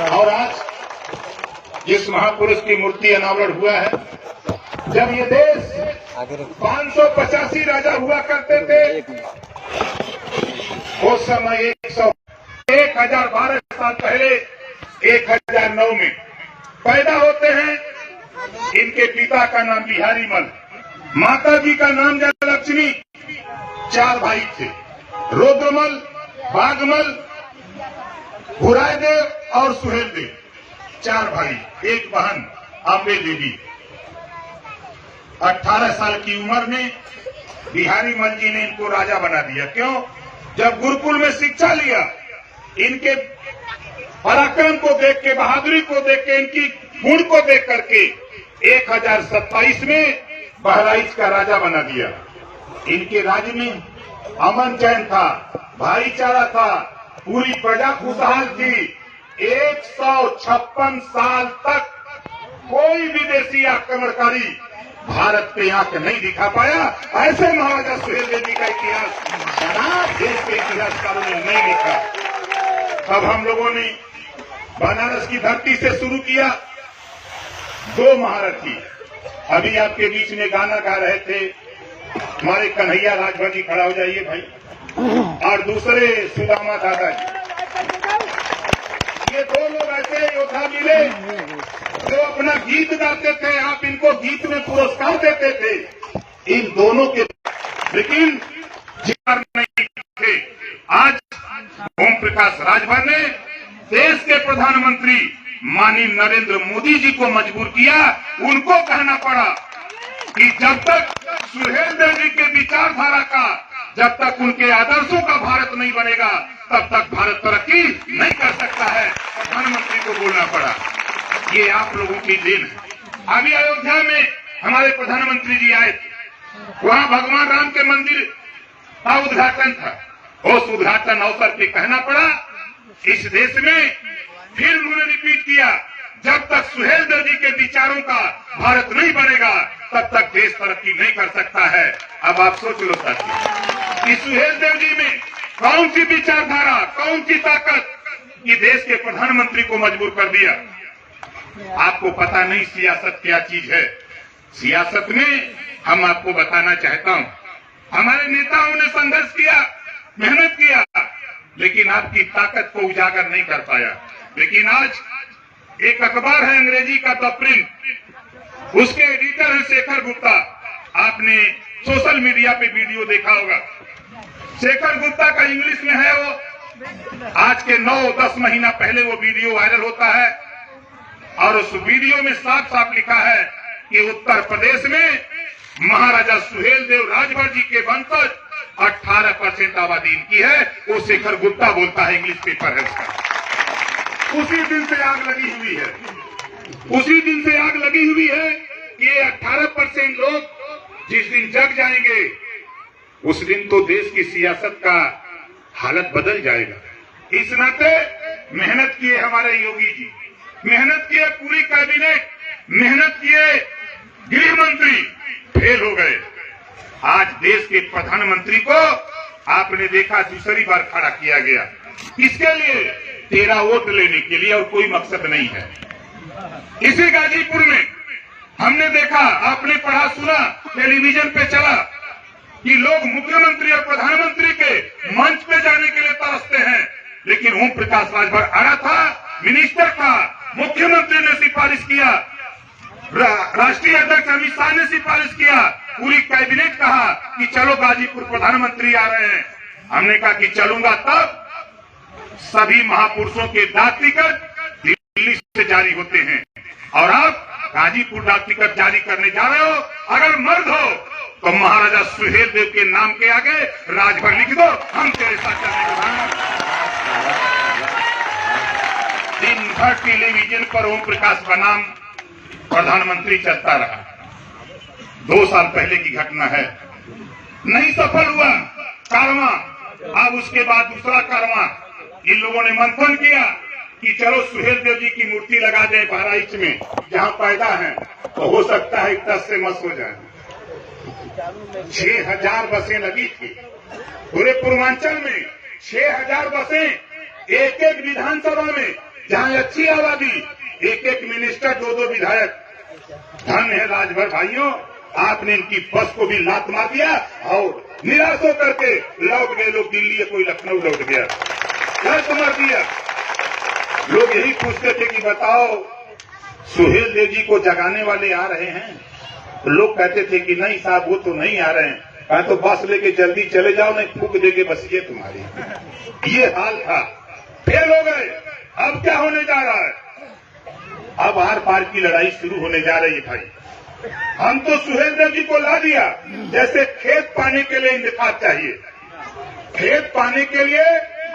और आज जिस महापुरुष की मूर्ति अनावरण हुआ है, जब ये देश 585 राजा हुआ करते थे, उस समय 1012 साल पहले 1009 में पैदा होते हैं। इनके पिता का नाम बिहारी मल, माता जी का नाम जयलक्ष्मी। 4 भाई थे, रुद्रमल, बाघमल, भुरायदेव और सुहेलदेव। 4 भाई, 1 बहन अम्बे देवी। 18 साल की उम्र में बिहारी मल जी ने इनको राजा बना दिया। क्यों? जब गुरुकुल में शिक्षा लिया, इनके पराक्रम को देख के, बहादुरी को देख के, इनकी गुण को देख करके 1027 में बहराइच का राजा बना दिया। इनके राज्य में अमन चैन था, भाईचारा था, पूरी प्रजा खुशहाल थी। 156 साल तक कोई विदेशी आक्रमणकारी भारत पे आंख नहीं दिखा पाया। ऐसे महाराजा सुहेलदेव जी का इतिहास देश के इतिहासकारों ने नहीं लिखा। तब हम लोगों ने बनारस की धरती से शुरू किया। 2 महारथी अभी आपके बीच में गाना गा रहे थे, हमारे कन्हैया राजभर जी, खड़ा हो जाइए भाई, और दूसरे सुदामा दादा जी। ये 2 लोग ऐसे योद्धा मिले जो अपना गीत गाते थे, आप इनको गीत में पुरस्कार देते थे। इन दोनों के लेकिन जिक्र नहीं थे। आज ओम प्रकाश राजभर ने देश के प्रधानमंत्री माननीय नरेंद्र मोदी जी को मजबूर किया। उनको कहना पड़ा कि जब तक सुहेलदेव जी के विचारधारा का, जब तक उनके आदर्शों का भारत नहीं बनेगा, तब तक भारत तरक्की नहीं कर सकता है। प्रधानमंत्री को बोलना पड़ा। ये आप लोगों की देन है। अभी अयोध्या में हमारे प्रधानमंत्री जी आए थे, वहां भगवान राम के मंदिर का उद्घाटन था। उस उद्घाटन अवसर पे कहना पड़ा, इस देश में फिर उन्होंने रिपीट किया, जब तक सुहेलदेव जी के विचारों का भारत नहीं बनेगा, तब तक देश तरक्की नहीं कर सकता है। अब आप सोच लो साथी कि सुहेलदेव जी में कौन सी विचारधारा, कौन सी ताकत कि देश के प्रधानमंत्री को मजबूर कर दिया। आपको पता नहीं सियासत क्या चीज है। सियासत में हम आपको बताना चाहता हूं, हमारे नेताओं ने संघर्ष किया, मेहनत किया, लेकिन आपकी ताकत को उजागर नहीं कर पाया। लेकिन आज एक अखबार है अंग्रेजी का द प्रिंट, उसके एडिटर है शेखर गुप्ता। आपने सोशल मीडिया पे वीडियो देखा होगा। शेखर गुप्ता का इंग्लिश में है वो। आज के 9-10 महीना पहले वो वीडियो वायरल होता है और उस वीडियो में साफ साफ लिखा है कि उत्तर प्रदेश में महाराजा सुहेलदेव राजभर जी के वंशज 18% आबादी इनकी है। वो शेखर गुप्ता बोलता है, इंग्लिश पेपर है उसका। उसी दिन से आग लगी हुई है, उसी दिन से आग लगी हुई है कि ये 18% लोग जिस दिन जग जाएंगे, उस दिन तो देश की सियासत का हालत बदल जाएगा। इस नाते मेहनत किए हमारे योगी जी, मेहनत किए पूरी कैबिनेट, मेहनत किए गृह मंत्री, फेल हो गए। आज देश के प्रधानमंत्री को आपने देखा दूसरी बार खड़ा किया गया। किसके लिए? 13 वोट लेने के लिए, और कोई मकसद नहीं है। इसी गाजीपुर में हमने देखा, आपने पढ़ा सुना, टेलीविजन पे चला कि लोग मुख्यमंत्री और प्रधानमंत्री के मंच पे जाने के लिए तरसते हैं, लेकिन ओम प्रकाश राजभर आया था, मिनिस्टर था, मुख्यमंत्री ने सिफारिश किया, राष्ट्रीय अध्यक्ष अमित शाह ने सिफारिश किया, पूरी कैबिनेट कहा कि चलो गाजीपुर प्रधानमंत्री आ रहे हैं। हमने कहा कि चलूंगा तब। सभी महापुरुषों के डाक टिकट दिल्ली से जारी होते हैं और आप गाजीपुर डाक टिकट जारी करने जा रहे हो। अगर मर्द हो तो महाराजा सुहेलदेव के नाम के आगे राजभर लिख दो, हम तेरे साथ चलने के बाद। दिन भर टेलीविजन पर ओम प्रकाश का नाम प्रधानमंत्री चलता रहा। 2 साल पहले की घटना है, नहीं सफल हुआ कारवां। अब उसके बाद दूसरा कारवां, इन लोगों ने मंथन किया कि चलो सुहेलदेव जी की मूर्ति लगा दे बहराइच में, जहां पैदा है, तो हो सकता है टस से मस हो जाए। 6000 बसें लगी थी पूरे पूर्वांचल में, 6000 बसें एक एक विधानसभा में। जहां अच्छी आबादी, एक एक मिनिस्टर, दो दो विधायक। धन है राजभर भाइयों, आपने इनकी बस को भी लात मार दिया और निराश होकर के लौट गए लोग दिल्ली या कोई लखनऊ लौट गया, लात मार दिया। लोग यही पूछते थे कि बताओ सुहेल देव जी को जगाने वाले आ रहे हैं, तो लोग कहते थे कि नहीं साहब वो तो नहीं आ रहे हैं, कहा तो बस लेके जल्दी चले जाओ, नहीं फूक देके बस ये तुम्हारी। ये हाल था, फेल हो गए। अब क्या होने जा रहा है? अब आर पार की लड़ाई शुरू होने जा रही है भाई। हम तो सुहेल देव जी को ला दिया, जैसे खेत पाने के लिए इंतखाब चाहिए। खेत पाने के लिए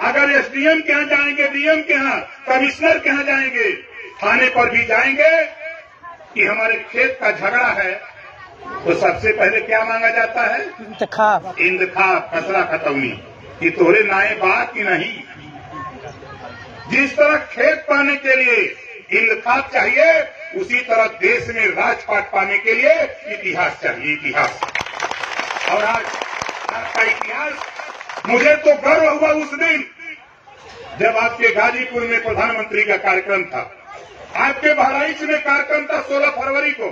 अगर एसडीएम के यहाँ जाएंगे, डीएम के यहाँ, कमिश्नर के यहाँ जाएंगे, थाने पर भी जाएंगे कि हमारे खेत का झगड़ा है, तो सबसे पहले क्या मांगा जाता है? इंतखाब, खसरा खतौनी, कि तोरे नाए बात की नहीं। जिस तरह खेत पाने के लिए इंतखाब चाहिए, उसी तरह देश में राजपाट पाने के लिए इतिहास चाहिए, इतिहास। और आज आपका इतिहास, मुझे तो गर्व हुआ उस दिन जब आपके गाजीपुर में प्रधानमंत्री का कार्यक्रम था, आपके बहराइच में कार्यक्रम था 16 फरवरी को।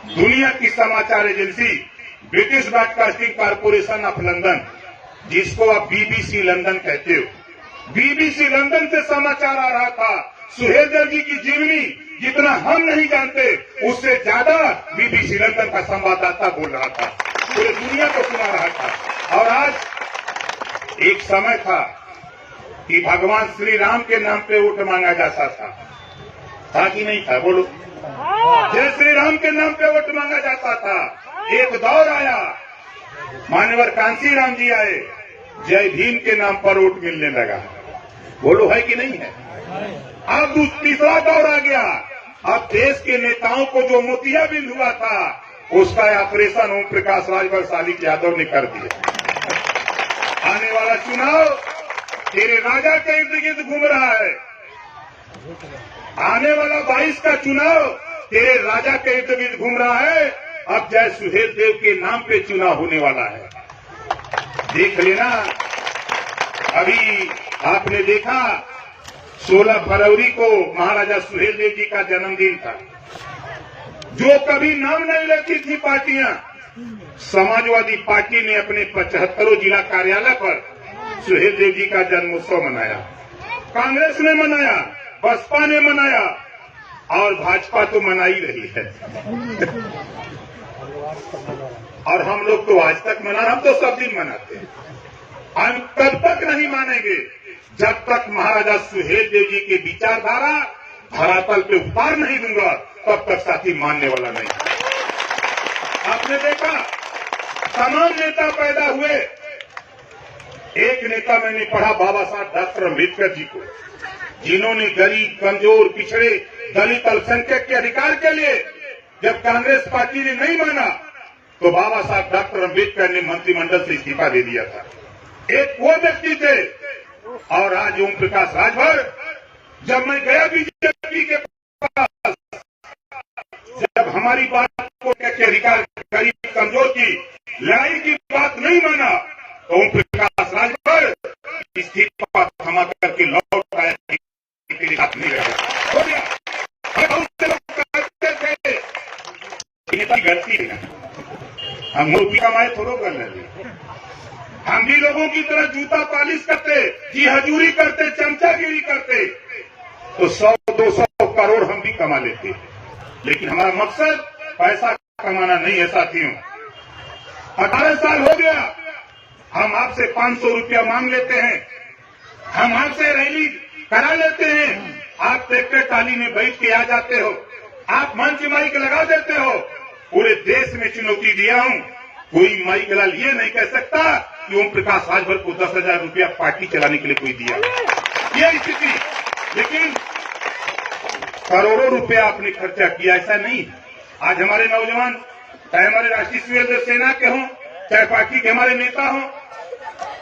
दुनिया की समाचार agency British broadcasting corporation of London, जिसको आप बीबीसी लंदन कहते हो, बीबीसी लंदन से समाचार आ रहा था सुहेल देव जी की जीवनी जितना हम नहीं जानते, उससे ज्यादा बीबीसी लंदन का संवाददाता बोल रहा था, पूरी दुनिया को सुना रहा था। और आज एक समय था कि भगवान श्री राम के नाम पे वोट मांगा जाता था कि नहीं था? बोलो। जय श्री राम के नाम पे वोट मांगा जाता था। एक दौर आया, मान्यवर कांसी राम जी आए, जय भीम के नाम पर वोट मिलने लगा। बोलो, है कि नहीं है? अब तीसरा दौर आ गया। अब देश के नेताओं को जो मोतियाबिंद हुआ था, उसका ऑपरेशन ओम प्रकाश राजभर शालिक यादव ने कर दिया। आने वाला चुनाव तेरे राजा के इर्द गिर्द घूम रहा है। आने वाला 22 का चुनाव तेरे राजा के इर्द गिर्द घूम रहा है। अब जय सुहेल देव के नाम पे चुनाव होने वाला है। देख लेना, अभी आपने देखा 16 फरवरी को महाराजा सुहेल देव जी का जन्मदिन था। जो कभी नाम नहीं लेती थी पार्टियां, समाजवादी पार्टी ने अपने 75 जिला कार्यालय पर सुहेल देव जी का जन्मोत्सव मनाया। कांग्रेस ने मनाया, बसपा ने मनाया और भाजपा तो मना ही रही है। और हम लोग तो आज तक मना, हम तो सब दिन मनाते हैं। हम तब तक नहीं मानेंगे जब तक महाराजा सुहेल देव जी की विचारधारा धरातल पे उतार नहीं दूंगा, तब तक साथी मानने वाला नहीं। आपने देखा तमाम नेता पैदा हुए। एक नेता मैंने पढ़ा, बाबा साहब डॉक्टर अम्बेडकर जी को, जिन्होंने गरीब, कमजोर, पिछड़े, दलित, अल्पसंख्यक के अधिकार के लिए जब कांग्रेस पार्टी ने नहीं माना, तो बाबा साहब डॉक्टर अम्बेडकर ने मंत्रिमंडल से इस्तीफा दे दिया था। एक वो व्यक्ति थे। और आज ओम प्रकाश राजभर, जब मैं गया बीजेपी के पास, जब हमारी बात को के अधिकार, गरीब, कमजोर की लड़ाई की बात नहीं माना, तो ओम प्रकाश राजभर इस्तीफा थमा करके लौट आया, साथ नहीं रहा। हो गया। बहुत से लोग कहते थे नेता की गलती है, हम रुपये कमाए थोड़ा कर लेंगे। हम भी लोगों की तरह जूता पॉलिश करते, जी हजूरी करते, चमचागिरी करते, तो 100-200 करोड़ हम भी कमा लेते। लेकिन हमारा मकसद पैसा कमाना नहीं है साथियों। 18 साल हो गया, हम आपसे 500 रुपया मांग लेते हैं, हम आपसे रैली करा लेते हैं, आप ट्रैक्टर टाली में बैठ के आ जाते हो, आप मंच माइक लगा देते हो। पूरे देश में चुनौती दिया हूं, कोई माइक लाल ये नहीं कह सकता कि ओम प्रकाश राजभर को 10,000 रुपया पार्टी चलाने के लिए कोई दिया, ये स्थिति। लेकिन करोड़ों रुपया आपने खर्चा किया, ऐसा नहीं। आज हमारे नौजवान, चाहे हमारे राष्ट्रीय स्वयं सेना के हों, चाहे पार्टी के हमारे नेता हों,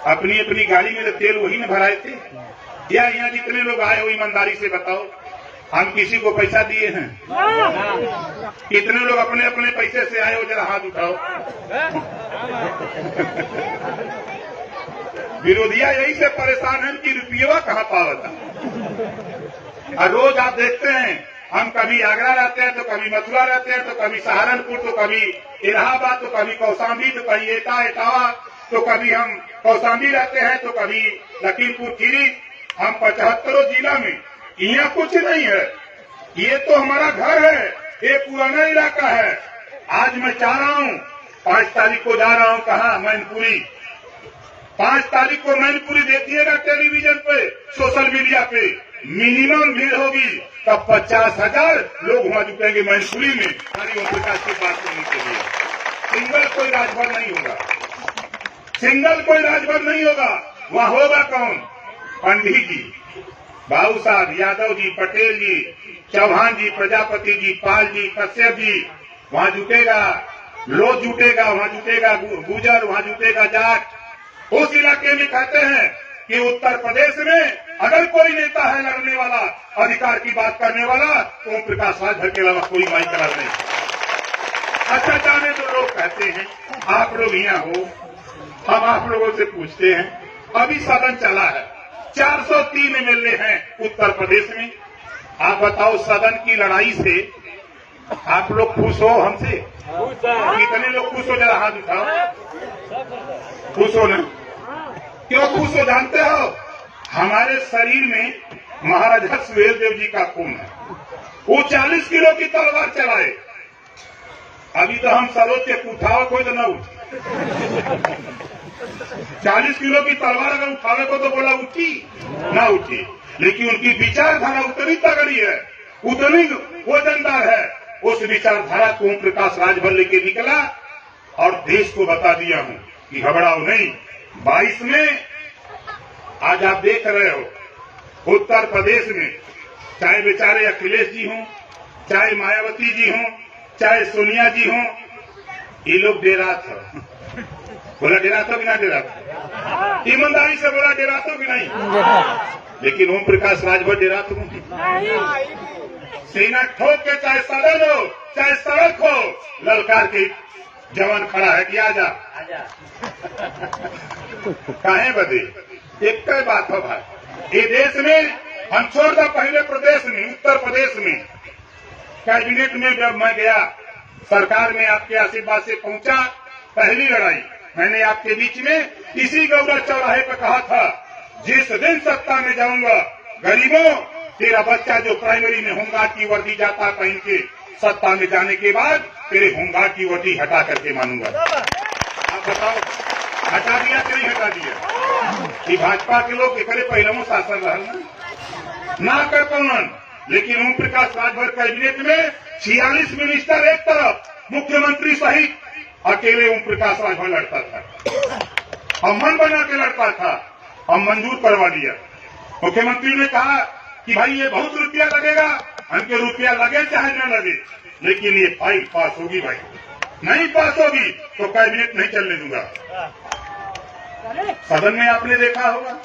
अपनी अपनी गाड़ी में तो तेल वही न भराए थे। या यहाँ जितने लोग आए हो ईमानदारी से बताओ, हम किसी को पैसा दिए हैं? कितने लोग अपने अपने पैसे से आए हो, जरा हाथ उठाओ। विरोधिया यही से परेशान है कि रुपया कहाँ पावता। और रोज आप देखते हैं, हम कभी आगरा रहते हैं, तो कभी मथुरा रहते हैं, तो कभी सहारनपुर, तो कभी इलाहाबाद, तो कभी कौशाम्बी, तो कभी इटावा, तो कभी हम कौशाम्बी रहते हैं, तो कभी लखीमपुर खीरी। हम 75 जिला में, यहाँ कुछ नहीं है। ये तो हमारा घर है, ये पुराना इलाका है। आज मैं चाह रहा हूँ, 5 तारीख को जा रहा हूँ, कहाँ, मैनपुरी। 5 तारीख को मैनपुरी देखिएगा टेलीविजन पे, सोशल मीडिया पे, मिनिमम भीड़ होगी, तब 50,000 लोग वहां जुटेंगे मैनपुरी में हरि ओम प्रकाश की बात सुनने के लिए। सिंगल कोई राजभर नहीं होगा, सिंगल कोई राजभर नहीं होगा। वहां होगा कौन? पंडित जी, बाबू साहब, यादव जी, पटेल जी, चौहान जी, प्रजापति जी, पाल जी, कश्यप जी, वहां जुटेगा। लोग जुटेगा, वहां जुटेगा गुजर, वहां जुटेगा जाट। उस इलाके में कहते हैं कि उत्तर प्रदेश में अगर कोई नेता है लड़ने वाला, अधिकार की बात करने वाला, तो ओम प्रकाश राजभर के अलावा कोई माई करार नहीं। अच्छा, जाने तो लोग कहते हैं, आप लोग यहाँ हो, हम आप लोगों से पूछते हैं, अभी सदन चला है, 403 एमएलए हैं उत्तर प्रदेश में। आप बताओ, सदन की लड़ाई से आप लोग खुश हो? हमसे कितने लोग खुश हो? जरा हाथ उठाओ। खुश हो ना? क्यों खुश हो जानते हो? हमारे शरीर में महाराजा सुहेलदेव जी का खून है। वो 40 किलो की तलवार चलाए। अभी तो हम सरोज के उठाओ कोई तो न उठी। 40 किलो की तलवार अगर उठावे को तो बोला उठी ना उठी, लेकिन उनकी विचारधारा उतनी तगड़ी है, उतनी वजनदार है। उस विचारधारा को ओम प्रकाश राजभर लेके निकला और देश को बता दिया हूं कि घबराओ नहीं। 22 में आज आप देख रहे हो उत्तर प्रदेश में, चाहे बेचारे अखिलेश जी हों, चाहे मायावती जी हों, चाहे सोनिया जी हों, ये लोग डेरा था। बोला डेरा था कि ना डेरा था? ईमानदारी से बोला डेरा था कि नहीं? लेकिन ओम प्रकाश राजभर डेरा तो सीना ठोक के, चाहे सदन हो चाहे सड़क हो, ललकार के जवान खड़ा है कि आजा। काहे बदे? एक कई बात हो भाई, ये देश में हम छोड़ दो, पहले प्रदेश में, उत्तर प्रदेश में कैबिनेट में जब मैं गया, सरकार में आपके आशीर्वाद से पहुंचा, पहली लड़ाई मैंने आपके बीच में इसी गौरा चौराहे पर कहा था, जिस दिन सत्ता में जाऊंगा, गरीबों, तेरा बच्चा जो प्राइमरी में होमगार्ड की वर्दी जाता पहन के, सत्ता में जाने के बाद तेरे होमगार्ड की वर्दी हटा करके मानूंगा। आप बताओ, हटा दिया कि नहीं हटा दिया? कि भाजपा के लोग एकरे पहले शासन रहल ना कर पौन, लेकिन ओम प्रकाश राजभर कैबिनेट में 46 मिनिस्टर एक तरफ, मुख्यमंत्री सहित अकेले ओम प्रकाश राजभर लड़ता था, अमन बना के लड़ता था। हम मंजूर करवा दिया। मुख्यमंत्री ने कहा कि भाई ये बहुत रुपया लगेगा, हमके रुपया लगे चाहे न लगे, लेकिन ये फाइल पास होगी। भाई नहीं पास होगी तो कैबिनेट नहीं चलने दूंगा। सदन में आपने देखा होगा,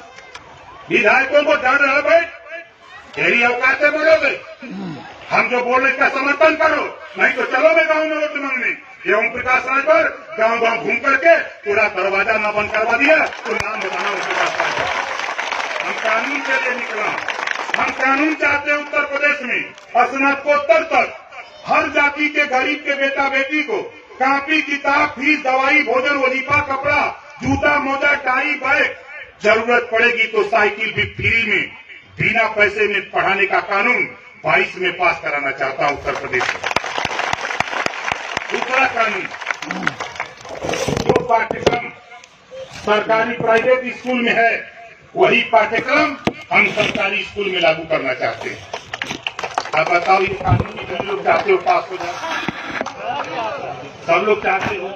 विधायकों को डर रहा भाई, तेरी औकात से बोलोगे, हम जो बोल रहे इसका समर्थन करो, नहीं तो चलो मैं गाँव में वोट मांगने। ये ओम प्रकाश राजभर गाँव गाँव घूम करके पूरा दरवाजा न बंद करवा दिया, तो नाम बताना ओम प्रकाश राजभर। हम कानून के लिए निकला, हम कानून चाहते हैं उत्तर प्रदेश में स्नातकोत्तर तक हर जाति के गरीब के बेटा बेटी को कॉपी किताब फीस दवाई भोजन वजीफा कपड़ा जूता मोजा टाई बैग, जरूरत पड़ेगी तो साइकिल भी फ्री में बिना पैसे में पढ़ाने का कानून 22 में पास कराना चाहता हूं उत्तर प्रदेश में। दूसरा कानून, जो पाठ्यक्रम सरकारी प्राइवेट स्कूल में है वही पाठ्यक्रम हम सरकारी स्कूल में लागू करना चाहते हैं। आप बताओ, ये कानून की सभी लोग चाहते हो पास हो जाए? सब लोग चाहते हो।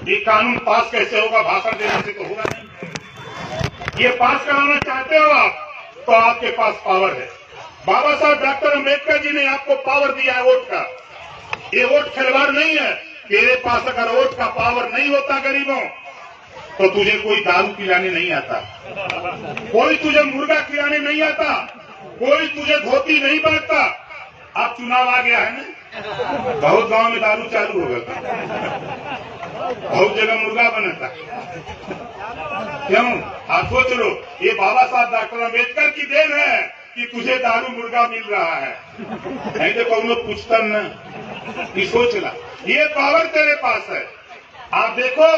ये कानून पास कैसे होगा? भाषण देने से तो होगा नहीं। ये पास कराना चाहते हो आप, तो आपके पास पावर है। बाबा साहब डॉक्टर अम्बेडकर जी ने आपको पावर दिया है वोट का। ये वोट खिलवाड़ नहीं है। तेरे पास अगर वोट का पावर नहीं होता गरीबों, तो तुझे कोई दारू पिलाने नहीं आता, कोई तुझे मुर्गा खिलाने नहीं आता, कोई तुझे धोती नहीं बांटता। अब चुनाव आ गया है ना, बहुत गांव में दारू चालू हो गया, बहुत जगह मुर्गा बनता। क्यों? आप सोच लो, ये बाबा साहब डॉक्टर अम्बेडकर की देन है कि तुझे दारू मुर्गा मिल रहा है, नहीं तो कौन लोग पूछता न कि सोच ला। ये पावर तेरे पास है। आप देखो,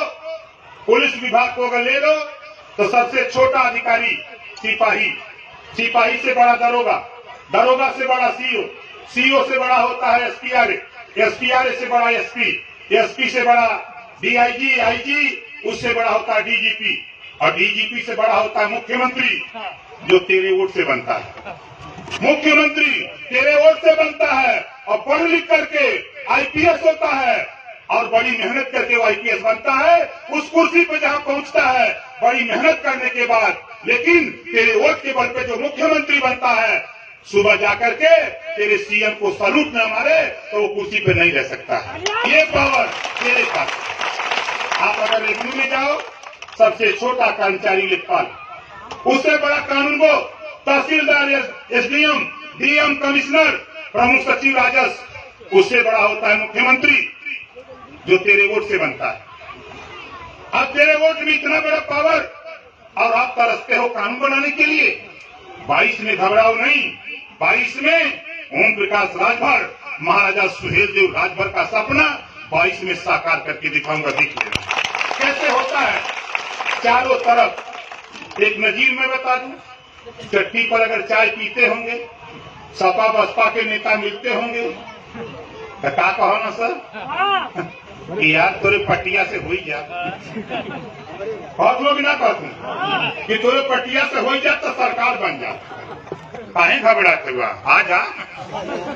पुलिस विभाग को अगर ले लो तो सबसे छोटा अधिकारी सिपाही, सिपाही से बड़ा दरोगा, दरोगा से बड़ा सीओ, सीओ से बड़ा होता है एसपीआरए, एसपीआरए से बड़ा एसपी, एसपी से बड़ा डीआईजी, आईजी, उससे बड़ा होता है डीजीपी, और डीजीपी से बड़ा होता है मुख्यमंत्री, जो तेरे वोट से बनता है। मुख्यमंत्री तेरे वोट से बनता है और पढ़ लिख करके आईपीएस होता है, और बड़ी मेहनत करके वो आईपीएस बनता है। उस कुर्सी पे जहाँ पहुँचता है बड़ी मेहनत करने के बाद, लेकिन तेरे वोट के बल पे जो मुख्यमंत्री बनता है, सुबह जाकर के तेरे सीएम को सलूट न मारे तो वो कुर्सी पे नहीं रह सकता है। ये पावर तेरे पास। आप अगर रेवन्यू में जाओ, सबसे छोटा कर्मचारी लेखपाल, उससे बड़ा कानून वो तहसीलदार, एसडीएम, डीएम, कमिश्नर, प्रमुख सचिव राजस्व, उससे बड़ा होता है मुख्यमंत्री, जो तेरे वोट से बनता है। अब तेरे वोट में इतना बड़ा पावर, और आप तरसते हो कानून बनाने के लिए। 22 में घबराओ नहीं, 22 में ओम प्रकाश राजभर, महाराजा सुहेलदेव राजभर का सपना 22 में साकार करके दिखाऊंगा। देख लेना कैसे होता है। चारों तरफ एक नजीर में बता दूं, चट्टी पर अगर चाय पीते होंगे, सपा बसपा के नेता मिलते होंगे, तो क्या कहो ना सर कि यार तोरे पटिया से हो जा, बहुत लोग ना कहते कि तोरे पटिया से हो जा तो सरकार बन जा। काहे घबराते हुआ, आ जा,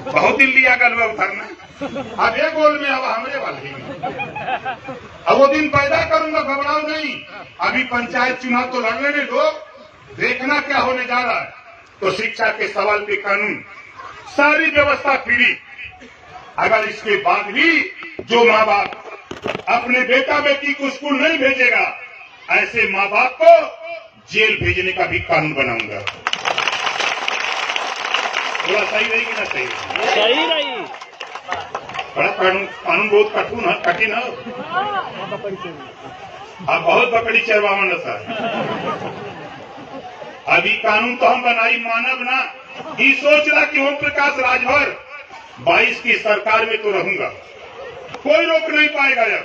बहुत दिन लिया गल उधरना। अब एक गोल में अब हमरे वाले अब वो दिन पैदा करूंगा, घबराओ नहीं। अभी पंचायत चुनाव तो लड़ने में लोग, देखना क्या होने जा रहा है। तो शिक्षा के सवाल पे कानून, सारी व्यवस्था फ्री। अगर इसके बाद भी जो माँ बाप अपने बेटा बेटी को स्कूल नहीं भेजेगा, ऐसे माँ बाप को जेल भेजने का भी कानून बनाऊंगा। थोड़ा सही रहेगी ना? सही रही। बड़ा कानून बहुत कठिन है। अब बहुत बकरी चरवावन सर। अभी कानून तो हम बनाई मानव ना, ये सोच रहा कि ओम प्रकाश राजभर 22 की सरकार में तो रहूंगा, कोई रोक नहीं पाएगा। अब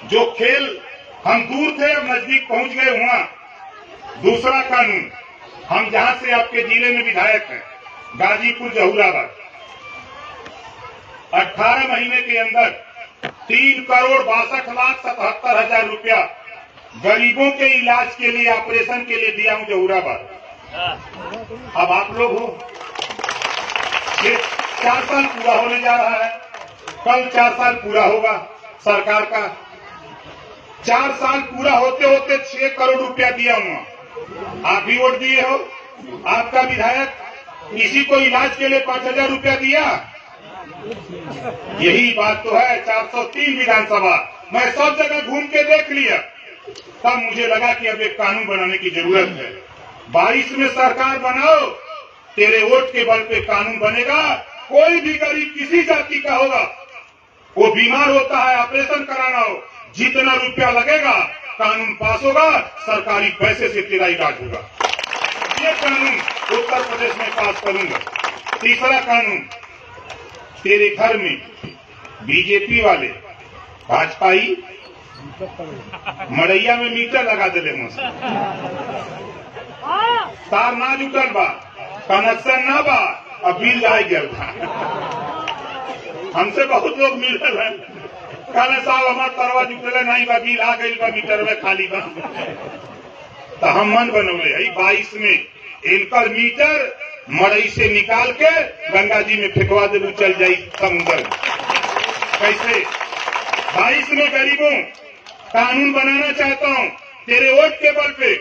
जो खेल हम दूर थे अब नजदीक पहुंच गए हुआ। दूसरा कानून, हम जहां से आपके जिले में विधायक हैं, गाजीपुर जहूराबाद, 18 महीने के अंदर 3,62,77,000 रुपया गरीबों के इलाज के लिए, ऑपरेशन के लिए दिया हूं जहूराबाद। अब आप लोग हो, 4 साल पूरा होने जा रहा है, कल 4 साल पूरा होगा सरकार का। 4 साल पूरा होते होते 6 करोड़ रुपया दिया हुआ। आप भी वोट दिए हो, आपका विधायक किसी को इलाज के लिए 5,000 रुपया दिया। यही बात तो है। 403 विधानसभा मैं सब जगह घूम के देख लिया, तब मुझे लगा कि अब एक कानून बनाने की जरूरत है। 22 में सरकार बनाओ, तेरे वोट के बल पे कानून बनेगा। कोई भी गरीब किसी जाति का होगा, वो बीमार होता है, ऑपरेशन कराना हो, जितना रुपया लगेगा कानून पास होगा, सरकारी पैसे से तेरा इलाज होगा। ये कानून उत्तर प्रदेश में पास करूंगा। तीसरा कानून, तेरे घर में बीजेपी वाले, भाजपाई मड़ैया में मीटर लगा दे मुझसे, तार ना जुटल बा, कनेक्शन ना बा, अब बिल आ गया। हमसे बहुत लोग मिल रहे हैं, कहने साहब हमार तरवा जुटले नहीं बा, बिल आ गई बा, मीटर में खाली बा। तो हम मन बनौले 22 में इनकर मीटर मड़ई से निकाल के गंगा जी में फेंकवा दे, चल जाई समुद्र में। कैसे? 22 में गरीबों कानून बनाना चाहता हूं तेरे वोट के बल पे।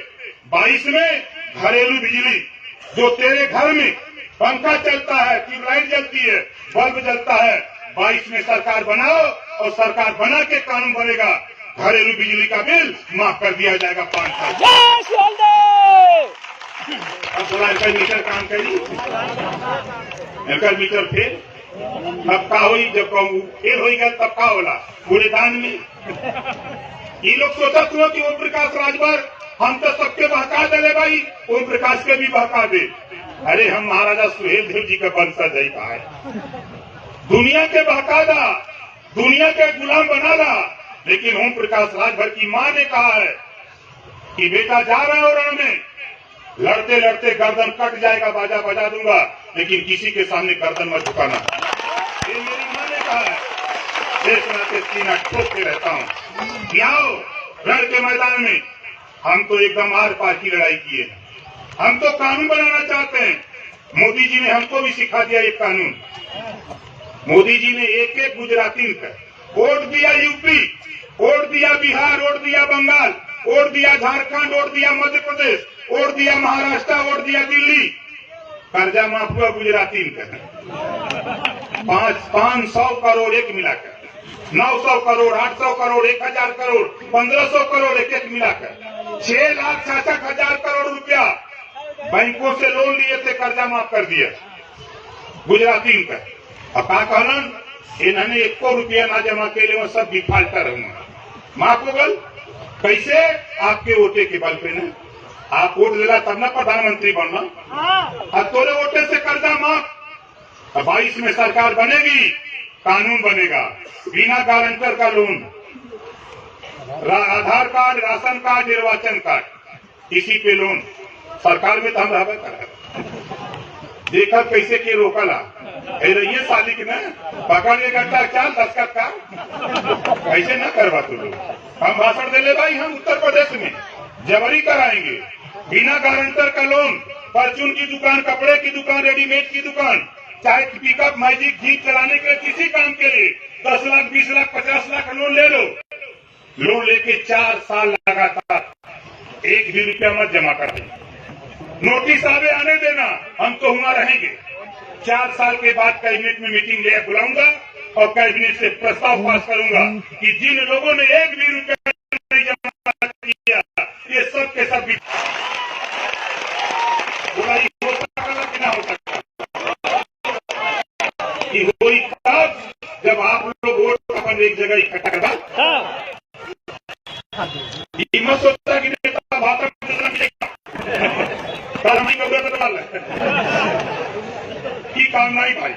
22 में घरेलू बिजली, जो तेरे घर में पंखा चलता है, ट्यूबलाइट जलती है, बल्ब जलता है, 22 में सरकार बनाओ, और सरकार बना के कानून बनेगा, घरेलू बिजली का बिल माफ कर दिया जाएगा 5 साल। अब थोड़ा इनका मीटर काम करी, इनका मीटर फेल, तब का हुई, जब फेल हो गया तब का होला पूरे दान में। ये लोग सोचा था कि ओम प्रकाश राजभर हम तो सबके बहका दे भाई, ओम प्रकाश के भी बहका दे। अरे हम महाराजा सुहेलदेव जी का वंशज है कहा है। दुनिया के बकायदा दुनिया के गुलाम बना ला, लेकिन ओम प्रकाश राजभर की मां ने कहा है कि बेटा जा रहा है रण में, लड़ते लड़ते गर्दन कट जाएगा, बाजा बजा दूंगा, लेकिन किसी के सामने गर्दन मत झुकाना। ये मेरी मां ने कहा है। देश नाते सीना ठोक के रहता हूँ। आओ रण के मैदान में हम तो एकदम आर पार की लड़ाई किए। हम तो कानून बनाना चाहते हैं। मोदी जी ने हमको भी सिखा दिया एक कानून। मोदी जी ने एक एक गुजराती का वोट दिया, यूपी वोट दिया, बिहार वोट दिया, बंगाल वोट दिया, झारखंड वोट दिया, मध्य प्रदेश वोट दिया, महाराष्ट्र वोट दिया, दिल्ली। कर्जा माफ हुआ गुजराती का 500 करोड़ एक मिलाकर, 900 करोड़, 800 करोड़, 1000 करोड़, 1500 करोड़ एक एक मिलाकर 6,66,000 करोड़ रुपया बैंकों से लोन लिए थे, कर्जा माफ कर दिया गुजराती का। अब का कहलन इन्होंने 1 रुपया ना जमा के लिए सब डिफाल्टर हूँ माफ हो गल। कैसे? आपके वोटे के बल पे न आप वोट दिला तब ना प्रधानमंत्री बनना। अब तोरे वोटे से कर्जा माफ। 22 में सरकार बनेगी, कानून बनेगा, बिना गारंटर का लोन, आधार कार्ड, राशन कार्ड, निर्वाचन कार्ड, इसी पे लोन। सरकार में तो हम रहबे कर देखा कैसे के रोकला रहिए सालिक न पकड़ के गड्ढा चाल दस्खत का ऐसे न करवा तू लोग। हम भाषण दे ले भाई, हम उत्तर प्रदेश में जबरी कराएंगे, बिना गारंटर का लोन, परचून की दुकान, कपड़े की दुकान, रेडीमेड की दुकान, चाहे पिकअप, मैजिक, जीप चलाने के किसी काम के लिए 10 लाख, 20 लाख, 50 लाख लोन ले लो। लोन लेके 4 साल लगातार 1 भी रुपया मत जमा कर दे। नोटिस आवे आने देना, हम तो वहां रहेंगे। 4 साल के बाद कैबिनेट में मीटिंग ले बुलाऊंगा और कैबिनेट से प्रस्ताव पास करूंगा कि जिन लोगों ने 1 भी रुपया नहीं जमा किया, ये सब के सब बुराई हो सकता कि ना हो सकता। वही तब जब आप लोग वोट अपन एक जगह इकट्ठा करवा, मत सोचता कि नेता भाषण की काम नहीं भाई।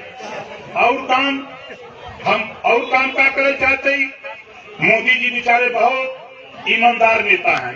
और काम क्या करे चाहते ही। मोदी जी बेचारे बहुत ईमानदार नेता हैं।